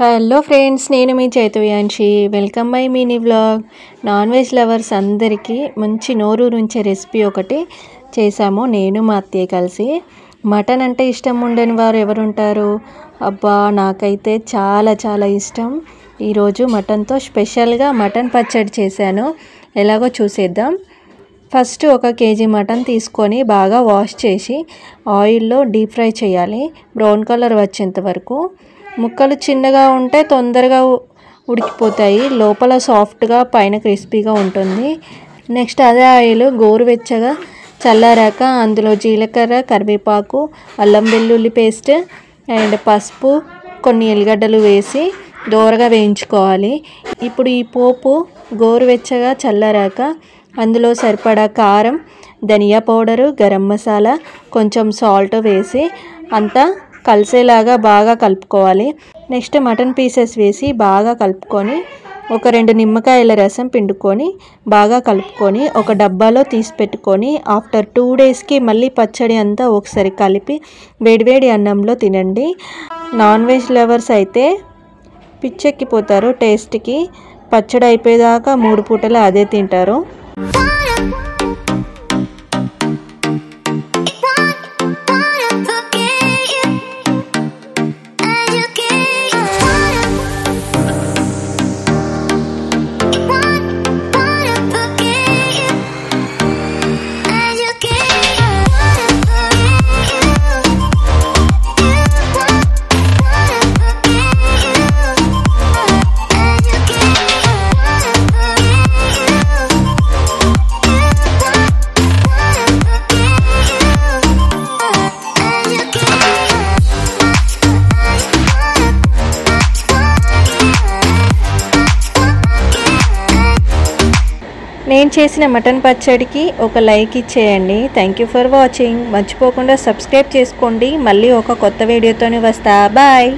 Hello friends, నేను మీ Chaitanyanshi. Welcome my mini vlog. Non veg lovers అందరికీ మంచి నోరు నుంచే రెసిపీ ఒకటి చేశాము, నేను మా అత్తయ్య కలిసి. మటన్ అంటే ఇష్టం ఉండని వారు ఎవరుంటారు? అబ్బా, నాకైతే చాలా చాలా ఇష్టం. ఈరోజు మటన్తో స్పెషల్గా మటన్ పచ్చడి చేశాను. ఎలాగో చూసేద్దాం. ఫస్ట్ 1 కేజీ మటన్ తీసుకొని బాగా వాష్ చేసి ఆయిల్లో డీప్ ఫ్రై చేయాలి, బ్రౌన్ కలర్ వచ్చేంత వరకు. ముక్కలు చిన్నగా ఉంటే తొందరగా ఉడికిపోతాయి, లోపల సాఫ్ట్గా పైన క్రిస్పీగా ఉంటుంది. నెక్స్ట్ అదే ఆయిల్ గోరువెచ్చగా చల్లారాక అందులో జీలకర్ర, కరివేపాకు, అల్లం వెల్లుల్లి పేస్ట్ అండ్ పసుపు, కొన్ని ఎల్లిగడ్డలు వేసి దోరగా వేయించుకోవాలి. ఇప్పుడు ఈ పోపు గోరువెచ్చగా చల్లారాక అందులో సరిపడా కారం, ధనియా పౌడరు, గరం మసాలా, కొంచెం సాల్ట్ వేసి అంతా కలిసేలాగా బాగా కలుపుకోవాలి. నెక్స్ట్ మటన్ పీసెస్ వేసి బాగా కలుపుకొని 2 నిమ్మకాయల రసం పిండుకొని బాగా కలుపుకొని ఒక డబ్బాలో తీసి పెట్టుకొని ఆఫ్టర్ 2 డేస్కి మళ్ళీ పచ్చడి అంతా ఒకసారి కలిపి వేడివేడి అన్నంలో తినండి. నాన్ వెజ్ లవర్స్ అయితే పిచ్చెక్కిపోతారు టేస్ట్కి. పచ్చడి అయిపోయేదాకా 3 పూటలు అదే తింటారు. నేను చేసిన మటన్ పచ్చడికి ఒక లైక్ ఇచ్చేయండి. Thank you for watching. మర్చిపోకుండా సబ్స్క్రైబ్ చేసుకోండి. మళ్ళీ ఒక కొత్త వీడియోతోనే వస్తా. బాయ్.